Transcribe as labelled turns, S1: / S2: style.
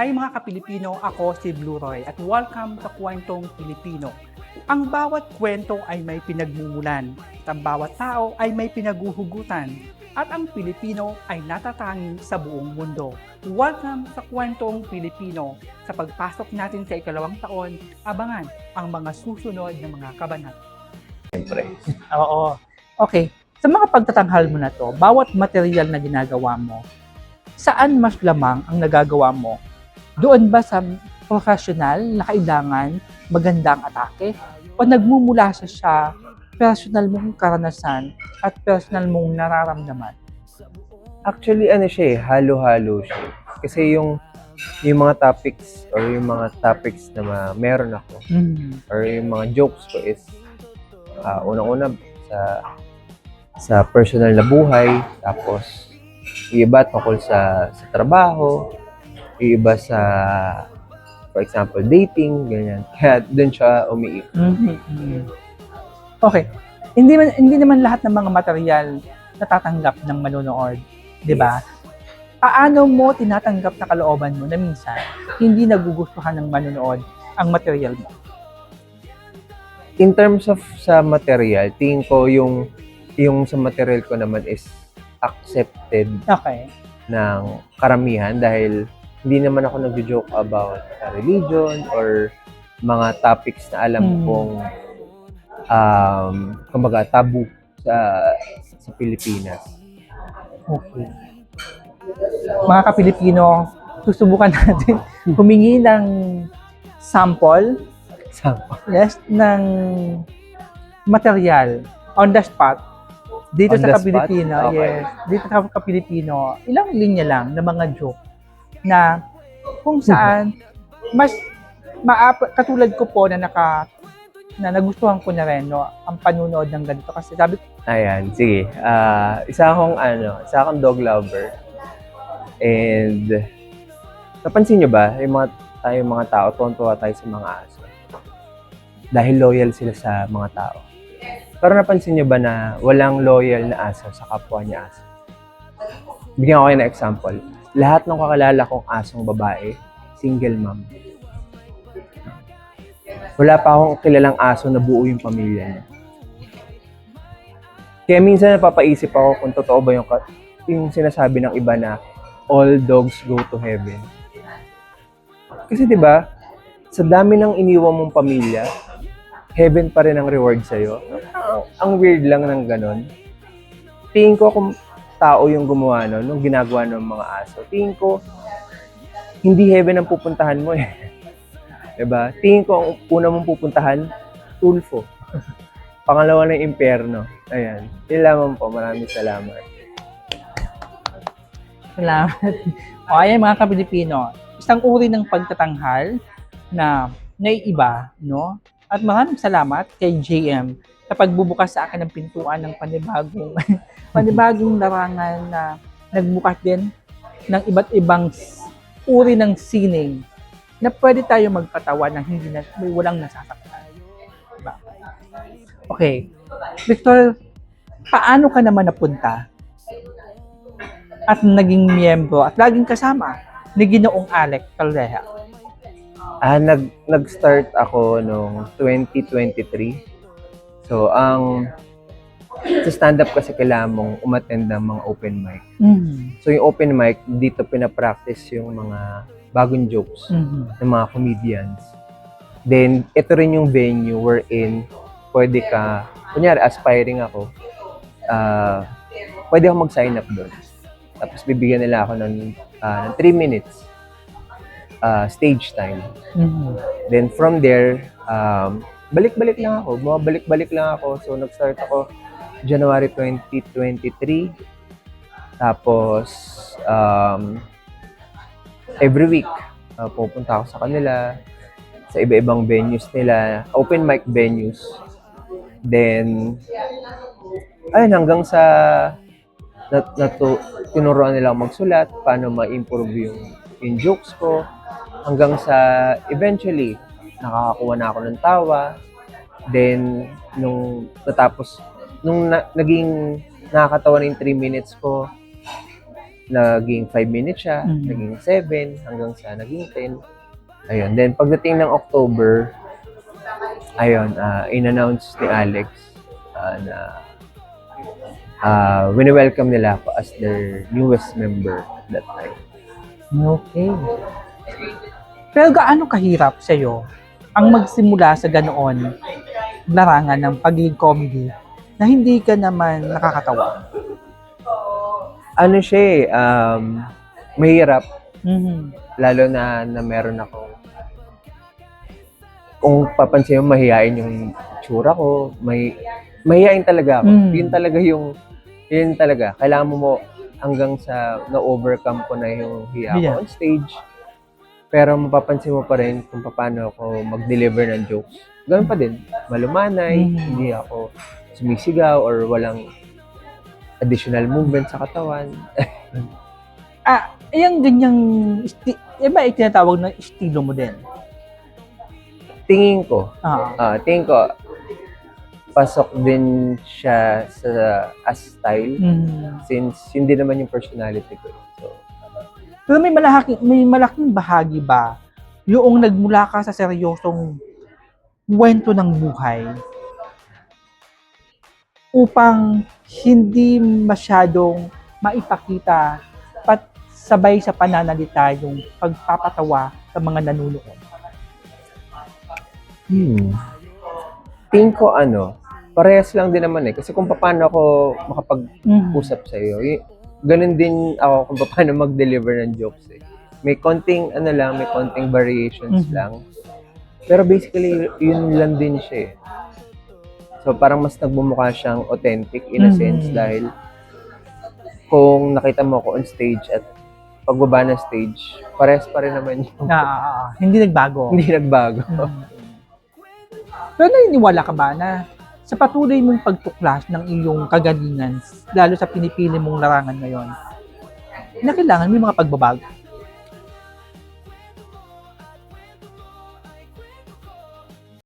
S1: Hi mga Kapilipino, ako si Blue Roy at welcome sa Kwentong Pilipino. Ang bawat kwento ay may pinagmumulan at ang bawat tao ay may pinaguhugutan at ang Pilipino ay natatangi sa buong mundo. Welcome sa Kwentong Pilipino. Sa pagpasok natin sa ikalawang taon, abangan ang mga susunod na mga kabanata.
S2: Siyempre.
S1: Oo. Okay. Sa mga pagtatanghal mo na to, bawat material na ginagawa mo, saan mas lamang ang nagagawa mo? Doon ba sa professional na kailangan magandang atake? O nagmumula sa personal mong karanasan at personal mong nararamdaman?
S2: Actually, ano siya halo-halo siya. Kasi yung mga topics or yung mga topics na meron ako or yung mga jokes ko is unang-una sa personal na buhay, tapos yung iba tungkol sa trabaho, yung iba sa, for example, dating, ganyan. Kaya doon siya umiikot.
S1: Okay. Hindi naman lahat ng mga material natatanggap ng manonood, 'di ba? Paano mo tinatanggap na kalooban mo na minsan hindi nagugustuhan ng manonood ang material mo?
S2: In terms of sa material, tingin ko yung sa material ko naman is accepted
S1: Okay.
S2: ng karamihan dahil hindi naman ako nag-joke about religion or mga topics na alam kong kumbaga tabu sa Pilipinas.
S1: Okay. Mga Kapilipino, susubukan natin humingi ng sample, yes, ng material on the spot dito
S2: On
S1: sa
S2: the
S1: Kapilipino.
S2: spot? Okay.
S1: Yes, dito sa Kapilipino, ilang linya lang ng mga joke na kung saan mas katulad ko po na nagustuhan ko na rin ang panunood ng ganito kasi sabi ko,
S2: Ayan, sige. Isa akong dog lover. And napansin nyo ba, tayong mga tao, tuwan-tuwa tayo sa mga aso. Dahil loyal sila sa mga tao. Pero napansin nyo ba na walang loyal na aso sa kapwa niya aso? Bigyan ko kayo ng example. Lahat ng kakilala kong asong babae, single mom. Wala pa akong kilalang aso na buo yung pamilya niya. Kaya minsan napapaisip ako kung totoo ba yung sinasabi ng iba na all dogs go to heaven. Kasi 'di ba, sa dami ng iniwan mong pamilya, heaven pa rin ang reward sa'yo. Ang weird lang ng ganon. Tingin ko kung tao yung gumawa nung ginagawa ng mga aso. Tingin ko, hindi heaven ang pupuntahan mo eh. Diba? Tingin ko ang una mong pupuntahan, Tulfo. Pangalawa na yung impyerno. Ayan. Yun lamang po. Maraming salamat.
S1: salamat. O ayan mga Kapilipino, isang uri ng pagtatanghal na naiiba, no? At maraming salamat kay JM sa pagbubukas sa akin ng pintuan ng panibagong larangan na nagbukas din ng iba't ibang uri ng sining na pwede tayo magpatawa na walang nasasaktan. Diba? Okay. Victor, paano ka naman napunta at naging miyembro at laging kasama ni Ginoong Alec Calleja?
S2: Nag-start ako noong 2023. So, sa stand-up kasi kailangan mong umattend ng mga open mic. So, yung open mic, dito pinapractice yung mga bagong jokes ng mga comedians. Then, ito rin yung venue wherein pwede ka, kunyari, aspiring ako, pwede ako mag-sign up doon. Tapos, bibigyan nila ako ng 3 minutes stage time. Then, from there, balik-balik lang ako. Bumabalik-balik lang ako. So, nag-start ako January 2023. Tapos, every week, pupunta ako sa kanila sa iba-ibang venues nila, open mic venues. Then, ayun, hanggang sa tinuruan nila ako magsulat, paano ma-improve yung jokes ko, hanggang sa eventually, nakakakuha na ako ng tawa. Then, nung naging nakakatawa na yung 3 minutes ko, naging 5 minutes siya,
S1: Mm.
S2: naging 7, hanggang sa naging 10. Ayun. Then, pagdating ng October, ayun, in-announce ni Alex na wini-welcome nila ako as their newest member at that time.
S1: Okay. Pero gaano kahirap sa'yo ang magsimula sa ganoon larangan ng pagiging comedy na hindi ka naman nakakatawa?
S2: Ano siya eh, mahirap,
S1: Mhm.
S2: lalo na meron akong, kung papansin mo, mahihain yung tsura ko, mahihain talaga ako.
S1: Mm.
S2: Yun talaga, kailangan mo hanggang sa na-overcome ko na yung hiya ko
S1: Yeah.
S2: on stage. Pero mapapansin mo pa rin kung paano ako mag-deliver ng jokes. Ganun pa din, malumanay,
S1: Mm.
S2: hindi ako sumisigaw or walang additional movement sa katawan.
S1: Yung ganyang, iba itinatawag na estilo mo din.
S2: Tingin ko,
S1: Ah.
S2: pasok din siya as style
S1: Mhm.
S2: since hindi naman yung personality ko. So,
S1: Pero may malaking bahagi ba yung nagmula ka sa seryosong kwento ng buhay upang hindi masyadong maipakita sabay sa pananalita yung pagpapatawa sa mga nanunood?
S2: tingin ko parehas lang din naman eh. Kasi kung paano ako makapag-usap sa iyo, ganun din ako kung paano mag-deliver ng jokes eh. May konting variations
S1: Mhm.
S2: lang. Pero basically, yun lang din siya eh. So parang mas nagbumukha siyang authentic in a
S1: Mhm.
S2: sense dahil kung nakita mo ako on stage at pagbaba ng stage, parehas pa rin naman yung
S1: Hindi nagbago.
S2: hindi nagbago.
S1: Mhm. Pero naniniwala ka ba na sa patuloy mong pagtuklas ng iyong kagalingan, lalo sa pinipili mong larangan ngayon, na kailangan may mga pagbabago?